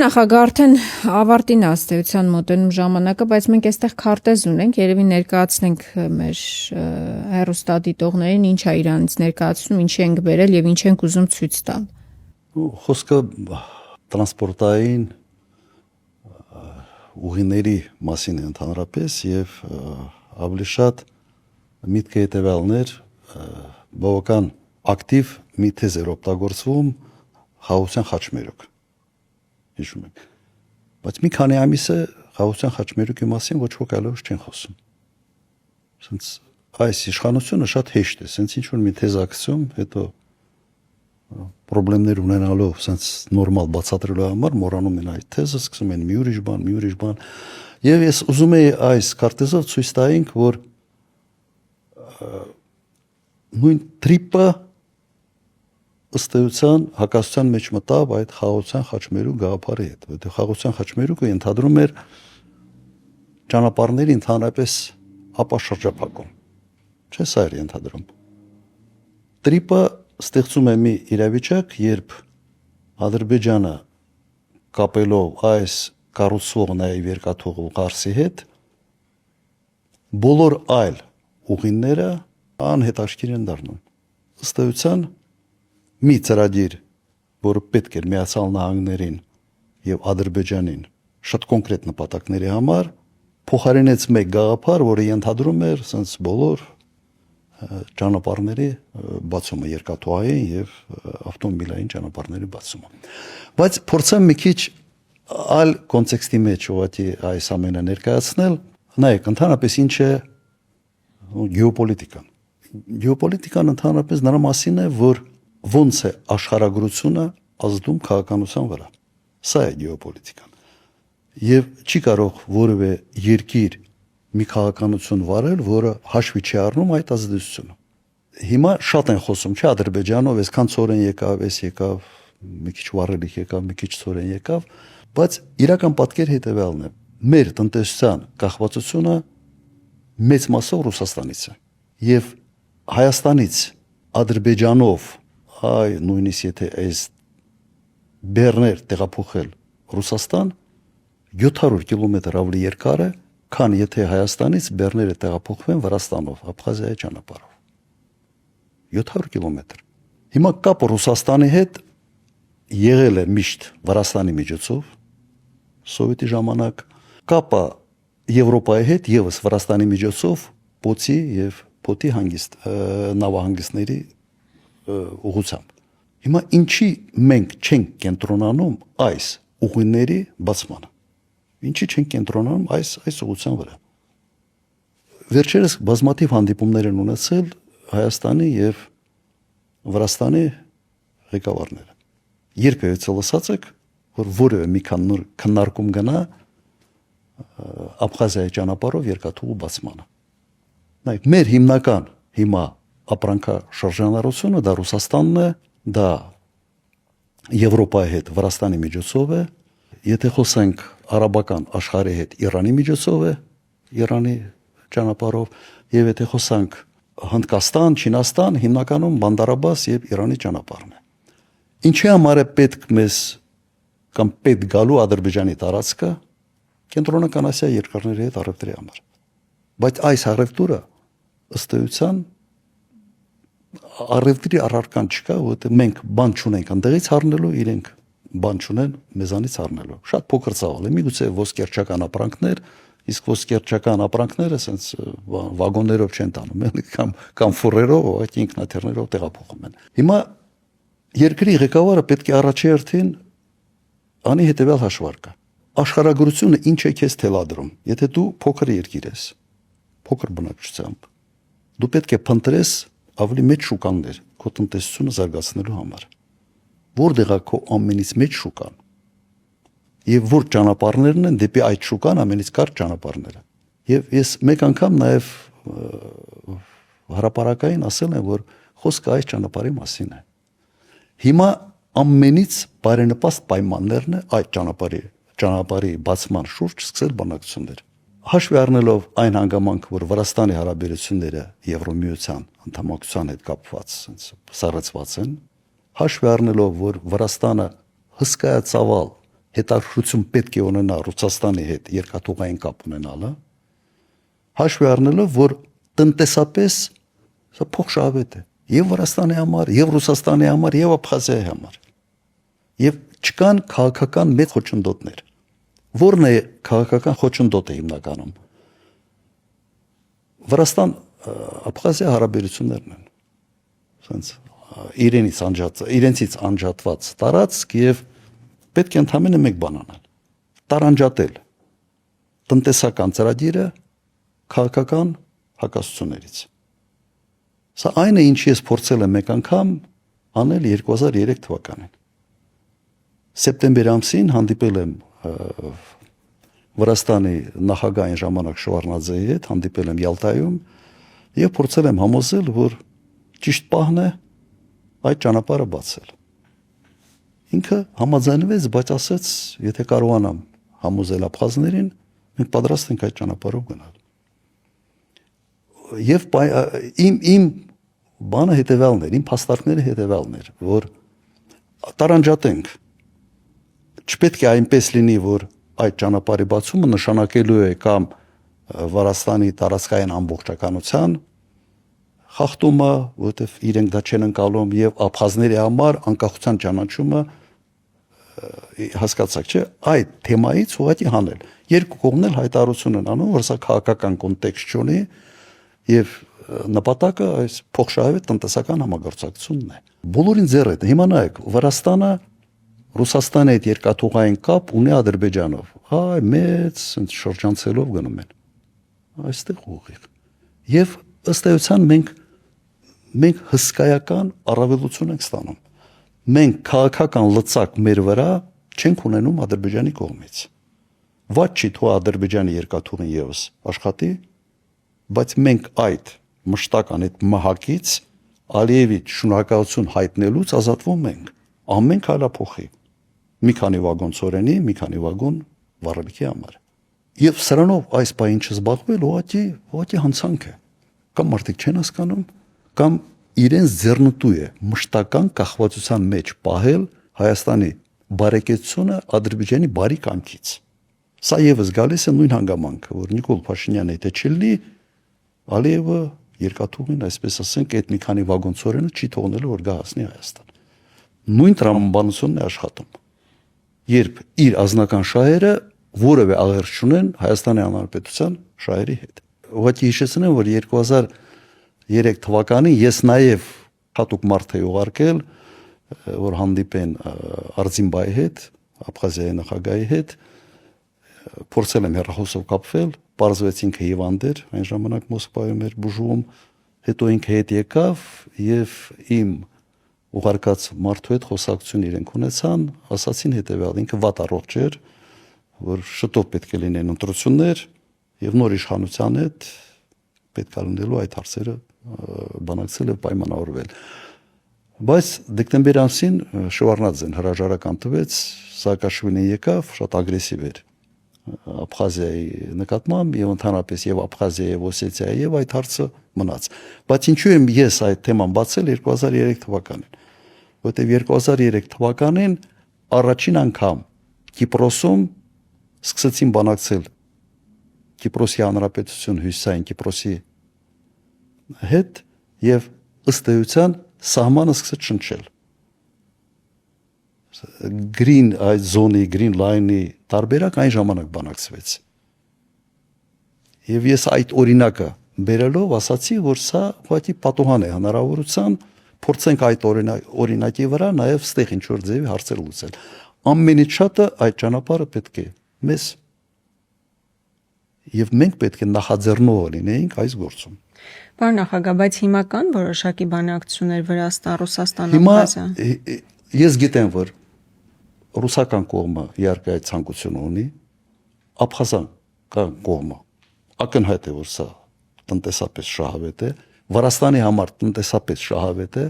Պարոն նախագահ, արդեն ավարտին աստեյության մոտենում ժամանակը, բայց մենք այստեղ քարտեզ ունենք, երևի ներկայացնենք մեր հեռուստադիտողներին, ինչ է իրանից ներկայացնում, ինչ ենք բերել եւ ինչ ենք ուզում ցույց տալ։ Խոսքը տրանսպորտային ուղիների մասին է ընդհանրապես եւ ավելի շատ միտքը հետեւյալներ բավական ակտիվ մի թեզ էր օգտագործվում խաղաղության խաչմերուկ։ Հիշում եք։ Բայց մի քանի ամիս է խաղաղության խաչմերուկի մասին ոչ ոք այլևս չեն խոսում։ Սենց այս իշխանությունը շատ հեշտ է, սենց ինչ որ մի թեզակցում, հետո պրոբլեմներ ունենալով սենց նորմալ բացատրելու համար մոռանում են այդ թեզը, սկսում են մի ուրիշ բան։ Եվ ես ուզում եի այս քարտեզով ցույց տայինք, որ նույն տրիպը ըստ էության հակասության մեջ մտավ այդ խաղաղության խաչմերուկ գաղափարի հետ, որտեղ խաղաղության խաչմերուկը ենթադրում էր ճանապարհների ընդհանրապես ապաշրջափակում։ Չէ, սա էր ենթադրում։ Տրիպը ստեղծում է մի իրավիճակ, երբ Ադրբեջանը կապելով այս կառուցվող նաև երկաթուղու Ղարսի հետ բոլոր այլ ուղիները անհետաքրքիր են դառնում։ Ըստ էության մի ծրագիր, որը պետք էր Միացյալ Նահանգներին եւ Ադրբեջանին շատ կոնկրետ նպատակների համար փոխարինեց մեկ գաղափար, որը ենթադրում էր sense բոլոր ճանապարհների բացումը, երկաթուղային եւ ավտոմոբիլային ճանապարհների բացումը։ Բայց փորձեմ մի քիչ այլ կոնտեքստի մեջ ուղղակի այս ամենը ներկայացնել, նայեք, ընդհանրապես ինչ է գեոպոլիտիկան։ Գեոպոլիտիկան ընդհանրապես նրա մասին է, որ ոնց է աշխարհագրությունը ազդում քաղաքականության վրա։ Սա է գեոպոլիտիկան։ Եվ չի կարող որևէ երկիր մի քաղաքականություն վարել, որը հաշվի չի առնում այդ ազդեցությունը։ Հիմա շատ են խոսում, չէ, Ադրբեջանով այսքան ծորեն եկավ, մի քիչ վառելիք եկավ, մի քիչ ծորեն եկավ, բայց իրական պատկերը հետևյալն է։ Մեր տնտեսության կախվածությունը մեծ մասով Ռուսաստանից է։ Եվ Հայաստանից Ադրբեջանով նույնիսկ եթե այս բեռներ տեղափոխել Ռուսաստան 700 կիլոմետր ավելի երկար է, քան եթե Հայաստանից բեռները տեղափոխվեն Վրաստանով, Աբխազիայի ճանապարհով։ 700 կիլոմետր։ Հիմա կապը Ռուսաստանի հետ եղել է միշտ Վրաստանի միջոցով, սովետի ժամանակ, կապը Եվրոպայի հետ եւս Վրաստանի միջոցով Պոցի եւ Փոթի նավահանգիստների ուղղությամբ։ Հիմա ինչի մենք չենք կենտրոնանում այս ուղիների բացմանը։ Ինչի չենք կենտրոնանում այս ուղղության վրա։ Վերջերս բազմաթիվ հանդիպումներ են ունեցել Հայաստանի եւ Վրաստանի ղեկավարները։ Երբևէ լսած եք, որ որևէ մի քննարկում գնա Աբխազիայի ճանապարհով երկաթուղու բացմանը։ Նայեք, մեր հիմնական հիմա ապրանքաշրջանառությունը դա Ռուսաստանն է, դա Եվրոպայի հետ Վրաստանի միջոցով է, եթե խոսենք արաբական աշխարհի հետ Իրանի միջոցով է, Իրանի ճանապարհով, եւ եթե խոսանք Հնդկաստան, Չինաստան, հիմնականում Բանդար-Աբբաս եւ Իրանի ճանապարհն է։ Ինչի համար է պետք մեզ կամ պետք գալու Ադրբեջանի տարածքը Կենտրոնական Ասիայի երկրների հետ առևտրի համար։ Բայց այս առևտուրը ըստ էության առևտրի առարկան չկա, որովհետեւ մենք բան չունենք այնտեղից առնելու, իրենք բան չունեն մեզանից առնելու։ Շատ փոքր ծավալ է, միգուցե ոսկերչական ապրանքներ, իսկ ոսկերչական ապրանքները ասենց վագոններով չեն տանում, կամ ֆուրերով, այդ ինքնաթիռներով տեղափոխում են։ Հիմա երկրի ղեկավարը պետք է առաջերտին անի հետևյալ հաշվարկը։ Աշխարհագրությունը ինչ է քեզ թելադրում։ Եթե դու փոքր երկիր ես, փոքր բնակչությամբ, դու պետք է փնտրես ավելի մեծ շուկաներ քո տնտեսությունը զարգացնելու համար։ Որտեղ է քո ամենից մեծ շուկան։ Եվ որ ճանապարհներն են դեպի այդ շուկան ամենից կարճ ճանապարհները։ Եվ ես մեկ անգամ նաև հրապարակային ասել եմ, որ խոսքը այս ճանապարհի մասին է։ Հիմա ամենից բարենպաստ պայմաններն է այդ ճանապարհի բացման շուրջ սկսել բանակցություններ։ Հաշվի առնելով այն հանգամանքը, որ Վրաստանի հարաբերությունները Եվրոմիության անդամակցության հետ կապված սառեցված են, հաշվի առնելով, որ Վրաստանը հսկայածավալ հետաքրքրություն պետք է ունենա Ռուսաստանի հետ երկաթուղային կապ ունենալը, հաշվի առնելով, որ տնտեսապես սա փոխշահավետ է եւ Վրաստանի համար, եւ Ռուսաստանի համար, եւ Աբխազիայի համար։ Եւ չկան քաղաքական մեծ խոչընդոտներ։ Որն է քաղաքական խոչընդոտը հիմնականում։ Վրաստան Աբխազիա հարաբերություններն են։ Սենց իրենցից անջատված տարածք եւ պետք է ընդհանրապես մեկ բան անել։ Տարանջատել տնտեսական ծրագիրը քաղաքական հակասություններից։ Սա այն է, ինչ ես փորձել եմ մեկ անգամ անել 2003 թվականին։ Սեպտեմբեր ամսին հանդիպել եմ Վրաստանի նախագահային ժամանակ Շևարդնաձեի հետ, հանդիպել եմ Յալտայում եւ փորձել եմ համոզել, որ ճիշտ պահն է այդ ճանապարհը բացել։ Ինքը համաձայնվեց, բայց ասաց, եթե կարողանամ համոզել աբխազներին, մենք պատրաստ ենք այդ ճանապարհով գնալ։ Եվ իմ բանը հետևյալն էր, իմ փաստարկները հետևյալն էր, որ տարանջատենք։ Չպետք է այնպես լինի, որ այդ ճանապարհի բացումը նշանակելու է կամ Վրաստանի տարածքային ամբողջականության խախտումը, որովհետև իրենք դա չեն ընկալում եւ աբխազների համար անկախության ճանաչումը հասկացաք, չէ՞, այդ թեմայից ուղղակի հանել։ Երկու կողմն էլ հայտարարություն են անում, որ սա քաղաքական կոնտեքստ չունի եւ նպատակը այս փոխշահավետ տնտեսական համագործակցությունն է։ Բոլորին ձեռ է։ Հիմա նայեք, Վրաստանը Ռուսաստանի հետ երկաթուղային կապ ունի Ադրբեջանով։ Հայ մեծ շրջանցելով գնում են։ Այստեղ ուղիղ։ Եվ ըստ էության մենք հսկայական առավելություն ենք ստանում։ Մենք քաղաքական լծակ մեր վրա չենք ունենում Ադրբեջանի կողմից։ Ված չի թող Ադրբեջանի երկաթուղին եւս աշխատի, բայց մենք այդ մշտական այդ մահակից Ալիևի շնորհակալություն հայտնելուց ազատվում ենք։ Ամեն քայլափոխի։ Մի քանի վագոն ծորենի, մի քանի վագոն վառելիքի համար։ Եվ սրանով այս բային չզբաղվել ուղղակի հանցանք է։ Կամ մարդիկ չեն հասկանում, կամ իրենց ձեռնտու է մշտական կախվածության մեջ պահել Հայաստանի բարեկեցությունը Ադրբեջանի բարի կամքից։ Սա եւս գալիս է նույն հանգամանքը, որ Նիկոլ Փաշինյանը եթե չլինի, Ալիևը երկաթուղին, այսպես ասենք, այդ մի քանի վագոն ծորենը չի թողնելու, որ գա հասնի Հայաստան։ Նույն տրամաբանությունն է աշխատում։ Երբ իր ազնական շահերը որևէ աղերս չունեն Հայաստանի Հանրապետության շահերի հետ։ Ուղղակի հիշեցնեմ, որ 2003 թվականին ես նաև հատուկ մարդ էի ուղարկել, որ հանդիպեն Արձինբայի հետ, Աբխազիայի նախագահի հետ, փորձել եմ հեռախոսով կապվել, պարզվեց ինքը հիվանդ էր, այն ժամանակ Մոսկվայում էր բուժում, հետո ինքը հետ եկավ եւ իմ ուղարկած մարդու հետ խոսակցություն իրենք ունեցան, ասացին հետեւյալ, ինքը վատ առողջ էր, որ շուտով պետք է լինեն ընտրություններ եւ նոր իշխանության հետ պետք է լինելու այդ հարցերը բանակցել եւ պայմանավորվել։ Բայց դեկտեմբեր ամսին Շևարդնաձեն հրաժարական տվեց, Սաակաշվիլին եկավ, շատ ագրեսիվ էր Աբխազիայի նկատմամբ եւ ընդհանրապես եւ Աբխազիայի եւ Օսեթիայի եւ այդ հարցը մնաց։ Բայց ինչու եմ ես այդ թեման բացել 2003 թվականին, որտեղ 2003 թվականին առաջին անգամ Կիպրոսում սկսեցին բանակցել Կիպրոսի Հանրապետություն հյուսիսային Կիպրոսի հետ եւ ըստ էության սահմանը սկսեց շնչել։ Green այդ զոնի, green line-ի տարբերակ այն ժամանակ բանակցվեց։ Եվ ես այդ օրինակը բերելով ասացի, որ սա ուղղակի պատուհան է հնարավորության փորձենք այդ օրինակի վրա նաև ստեղ ինչ որ ձևի հարցեր լուծել։ Ամենից շատը այդ ճանապարհը պետք է մեզ եւ մենք պետք է նախաձեռնող լինեինք այս գործում։ Պարոն նախագահ, բայց հիմա կան որոշակի բանակցություններ Վրաստան, Ռուսաստան, Աբխազիա։ Ես գիտեմ, որ ռուսական կողմը իհարկե այդ ցանկությունը ունի, աբխազական կողմը ակնհայտ է, որ սա տնտեսապես շահավետ է, Վրաստանի համար տնտեսապես շահավետ է,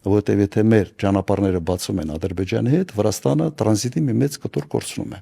որովհետև եթե մեր ճանապարհները բացում են Ադրբեջանի հետ, Վրաստանը տրանզիտի մի մեծ կտոր կորցնում է։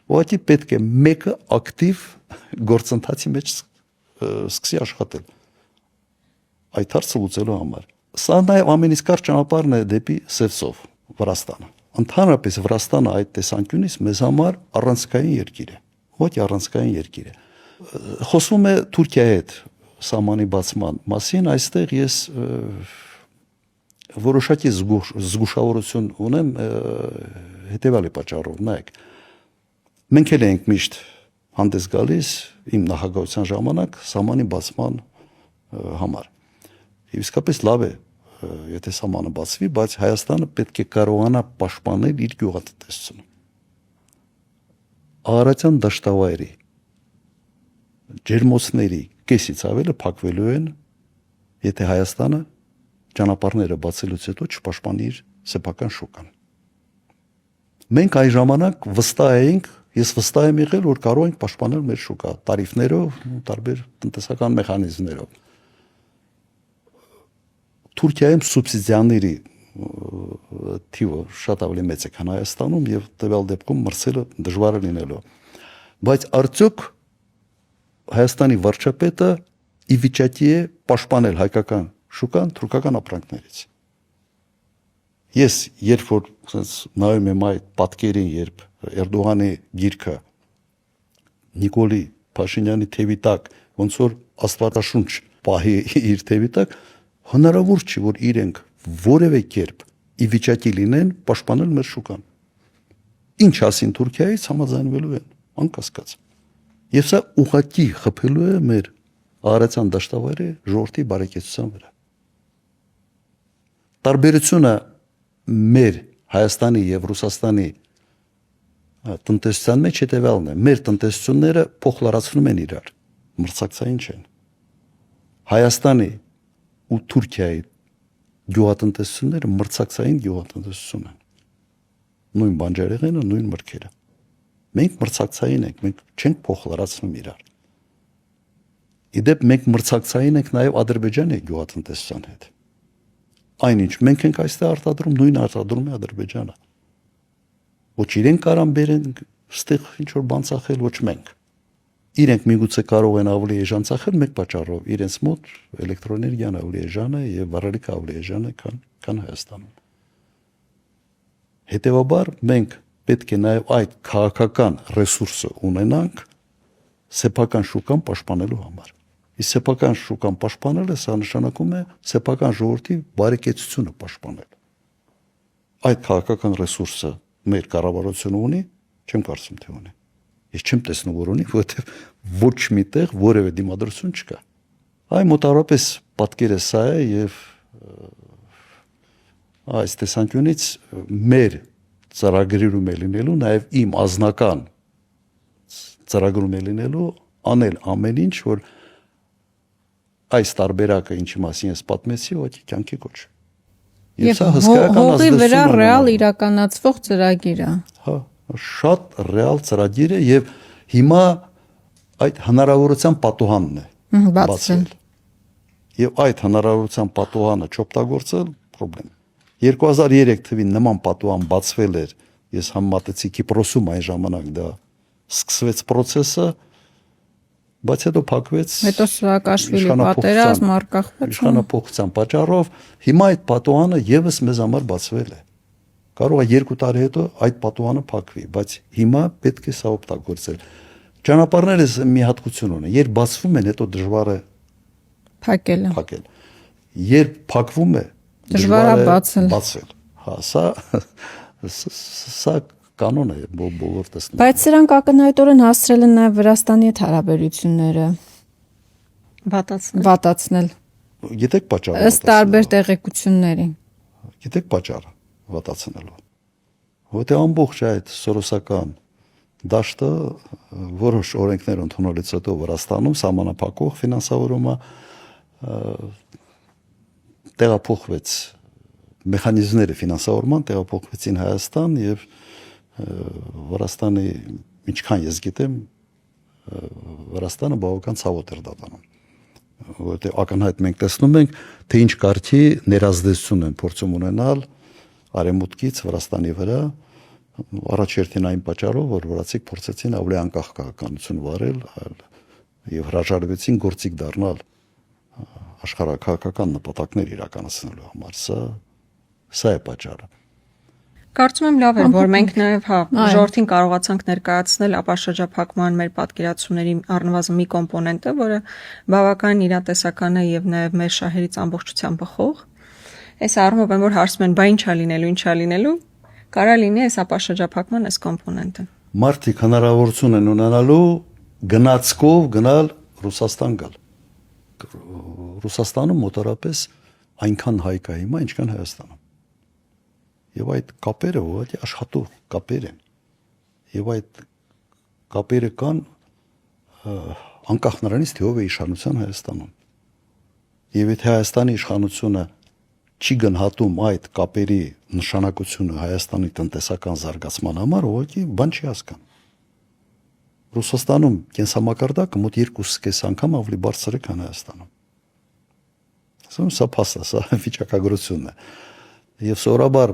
Ուղղակի պետք է մեկը ակտիվ գործընթացի մեջ սկսի աշխատել այդ հարցը լուծելու համար։ Սա նաև ամենից կարճ ճանապարհն է դեպի Սևծով, Վրաստանը։ Ընդհանրապես Վրաստանը այդ տեսանկյունից մեզ համար առանցքային երկիր է, ոչ առանցքային երկիր է։ Խոսվում է Թուրքիայի հետ սահմանի բացման մասին, այստեղ ես որոշակի զգուշավորություն ունեմ հետևյալի պատճառով, նայեք, մենք էլ ենք միշտ հանդես գալիս իմ նախագահության ժամանակ սահմանի բացման համար։ Իսկապես լավ է, եթե սահմանը բացվի, բայց Հայաստանը պետք է կարողանա պաշտպանել իր գյուղատնտեսությունը։ Արարատյան դաշտավայրի ջերմոցների կեսից ավելը փակվելու են, եթե Հայաստանը ճանապարհները բացելուց հետո չպաշտպանի իր սեփական շուկան։ Մենք այն ժամանակ վստահ էինք, ես վստահ եմ եղել, որ կարող ենք պաշտպանել մեր շուկա տարիֆներով, տարբեր տնտեսական մեխանիզմներով։ Թուրքիայում սուբսիդիաների թիվը շատ ավելի մեծ է, քան Հայաստանում եւ տվյալ դեպքում մրցելը դժվար է լինելու։ Բայց արդյոք Հայաստանի վարչապետը ի վիճակի է պաշտպանել հայկական շուկան թուրքական ապրանքներից։ Ես երբ որ նայում եմ այդ պատկերին, երբ Էրդողանի գիրքը Նիկոլի Փաշինյանի թևի տակ ոնց որ աստվածաշունչ պահի իր թևի տակ, հնարավոր չի, որ իրենք որևէ կերպ ի վիճակի լինեն պաշտպանել մեր շուկան։ Ինչ ասին Թուրքիայից համաձայնվելու են, անկասկած։ Եվ սա ուղղակի խփելու է մեր արարատյան դաշտավայրի ժողովրդի բարեկեցության վրա։ Տարբերությունը մեր Հայաստանի եւ Ռուսաստանի տնտեսության մեջ հետևյալն է. մեր տնտեսությունները փոխլարացնում են իրար, մրցակցային չեն։ Հայաստանի ու Թուրքիայի գյուղատնտեսությունները մրցակցային գյուղատնտեսություն են։ Նույն բանջարեղենը, նույն մրգերը։ Մենք մրցակցային ենք, մենք չենք փոխլարացնում իրար։ Իդեպ մենք մրցակցային ենք նաև Ադրբեջանի գյուղատնտեսության հետ։ Այնինչ մենք ենք այստեղ արտադրում, նույն արտադրում է Ադրբեջանը։ Ոչ իրենք կարան բերեն ստեղ ինչ որ բան ծախել, ոչ մենք։ Իրենք միգուցե կարող են ավելի էժան ծախել մեկ պատճառով, իրենց մոտ էլեկտրոէներգիան ավելի էժան է եւ վառելիքը ավելի էժան է, քան Հայաստանում։ Հետևաբար մենք պետք է նաև այդ քաղաքական ռեսուրսը ունենանք սեփական շուկան պաշտպանելու համար։ Իսկ սեփական շուկան պաշտպանելը սա նշանակում է սեփական ժողովրդի բարեկեցությունը պաշտպանել։ Այդ քաղաքական ռեսուրսը մեր կառավարությունը ունի, չեմ կարծում թե ունի։ Ես չեմ տեսնում որ ունի, որովհետև ոչ միտեղ որևէ դիմադրություն չկա։ Այ մոտավորապես պատկերը սա է եւ այս տեսանկյունից մեր ծրագրերում է լինելու, նաև իմ ազնական ծրագրում է լինելու անել ամեն ինչ, որ այս տարբերակը ինչի մասին ես պատմեցի, ոչ կյանքի կոչ։ Եվ հողի վրա ռեալ իրականացվող ծրագիր է։ Հա, շատ ռեալ ծրագիր է եւ հիմա այդ հնարավորության պատուհանն է բացել։ Եվ այդ հնարավորության պատուհանը չօգտագործել պրոբլեմ։ 2003 թվին նման պատուհան բացվել էր, ես համեմատեցի Կիպրոսում այն ժամանակ դա սկսվեց process-ը, բայց հետո փակվեց։ Հետո Սաակաշվիլի պատերազմ արկախվեց։ Իշխանապողության պատճառով հիմա այդ պատուհանը եւս մեզ համար բացվել է։ Կարող է 2 տարի հետո այդ պատուհանը փակվի, բայց հիմա պետք է սա օգտագործել։ Ճանապարհները մի հատկություն ունեն, երբ բացվում են, հետո դժվար է փակել։ Երբ փակվում է, դժվար է բացել։ Հա, սա կանոն է բոլոր տեսնում։ Բայց սրանք ակնհայտորեն հասցրել են նաև Վրաստանի հետ հարաբերությունները վատացնել։ Գիտեք պատճառը։ Ըստ տարբեր տեղեկությունների։ Գիտեք պատճառը վատացնելու։ Որտեղ ամբողջ այդ սորոսական դաշտը որոշ օրենքներ ընդունելուց հետո Վրաստանում սահմանափակող ֆինանսավորումը տեղափոխվեց մեխանիզմները ֆինանսավորման տեղափոխվեցին Հայաստան եւ Վրաստանի ինչքան ես գիտեմ Վրաստանը բավական ցավոտ էր դատանում որովհետեւ ակնհայտ մենք տեսնում ենք թե ինչ կարգի ներազդեցություն են փորձում ունենալ արևմուտքից Վրաստանի վրա առաջերտին այն պատճառով որ վրացիք փորձեցին ավելի անկախ քաղաքականություն վարել եւ հրաժարվեցին գործիք դառնալ աշխարհակահաղական նպատակներ իրականացնելու համար սա է պատճառը։ Կարծում եմ լավ էր, որ մենք նաև Այո. ժողովրդին կարողացանք ներկայացնել ապաշրջափակման մեր պատկերացումների առնվազն մի կոմպոնենտը, որը բավական իրատեսական է եւ նաև մեր շահերից ամբողջությամբ բխող։ Այս առումով եմ որ հարցում են, բա ինչա լինելու, կարա լինի այս ապաշրջափակման այս կոմպոնենտը։ Մարդիկ հնարավորություն են ունենալու գնացքով գնալ Ռուսաստան գալ։ Ռուսաստանում մոտարապես այնքան հայ կա հիմա, ինչքան Հայաստանում։ Եվ այդ կապերը ուղղակի աշխատող կապեր են։ Եվ այդ կապերը կան անկախ նրանից, թե ով է իշխանության Հայաստանում։ Եվ եթե Հայաստանի իշխանությունը չի գնահատում այդ կապերի նշանակությունը Հայաստանի տնտեսական զարգացման համար, ուղղակի բան չի հասկանում։ Ռուսաստանում կենսամակարդակը մոտ 2.5 անգամ ավելի բարձր է, քան Հայաստանում։ Սա փաստ է, սա վիճակագրությունն է։ Եվ սովորաբար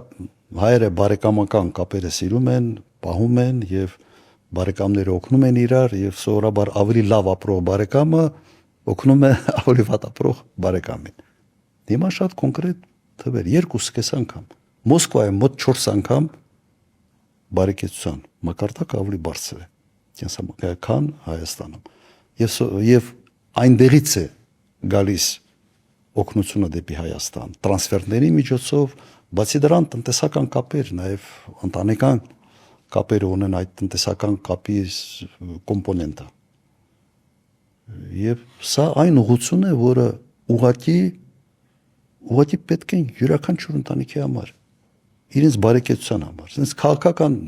հայերը բարեկամական կապերը սիրում են, պահում են եւ բարեկամները օգնում են իրար եւ սովորաբար ավելի լավ ապրող բարեկամը օգնում է ավելի վատ ապրող բարեկամին։ Հիմա շատ կոնկրետ թվեր 2.5 անգամ։ Մոսկվայում մոտ 4 անգամ բարեկեցության մակարդակը ավելի բարձր է քան Հայաստանում։ Եվ այնտեղից է գալիս օգնությունը դեպի Հայաստան, տրանսֆերների միջոցով, բացի դրան տնտեսական կապեր, նաև ընտանեկան կապեր ունեն այդ տնտեսական կապի կոմպոնենտը։ Եվ սա այն ուղղություն է, որը ուղղակի պետք է յուրաքանչյուր ընտանիքի համար, իրենց բարեկեցության համար, sense քաղաքական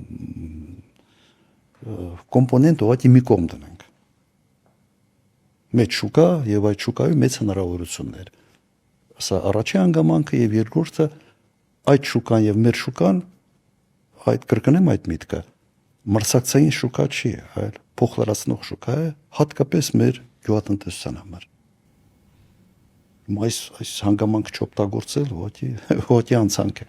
կոմպոնենտ ուղղակի մի կողմ դնենք։ Մեծ շուկա եւ այդ շուկայում մեծ հնարավորություններ։ Սա առաջին հանգամանքը եւ երկրորդը այդ շուկան եւ մեր շուկան այդ կրկնեմ այդ միտքը մրցակցային շուկա չի, այլ փոխլարացնող շուկա է, հատկապես մեր գյուղատնտեսության համար։ Այս հանգամանքը չօգտագործել ուղղակի անցանք է։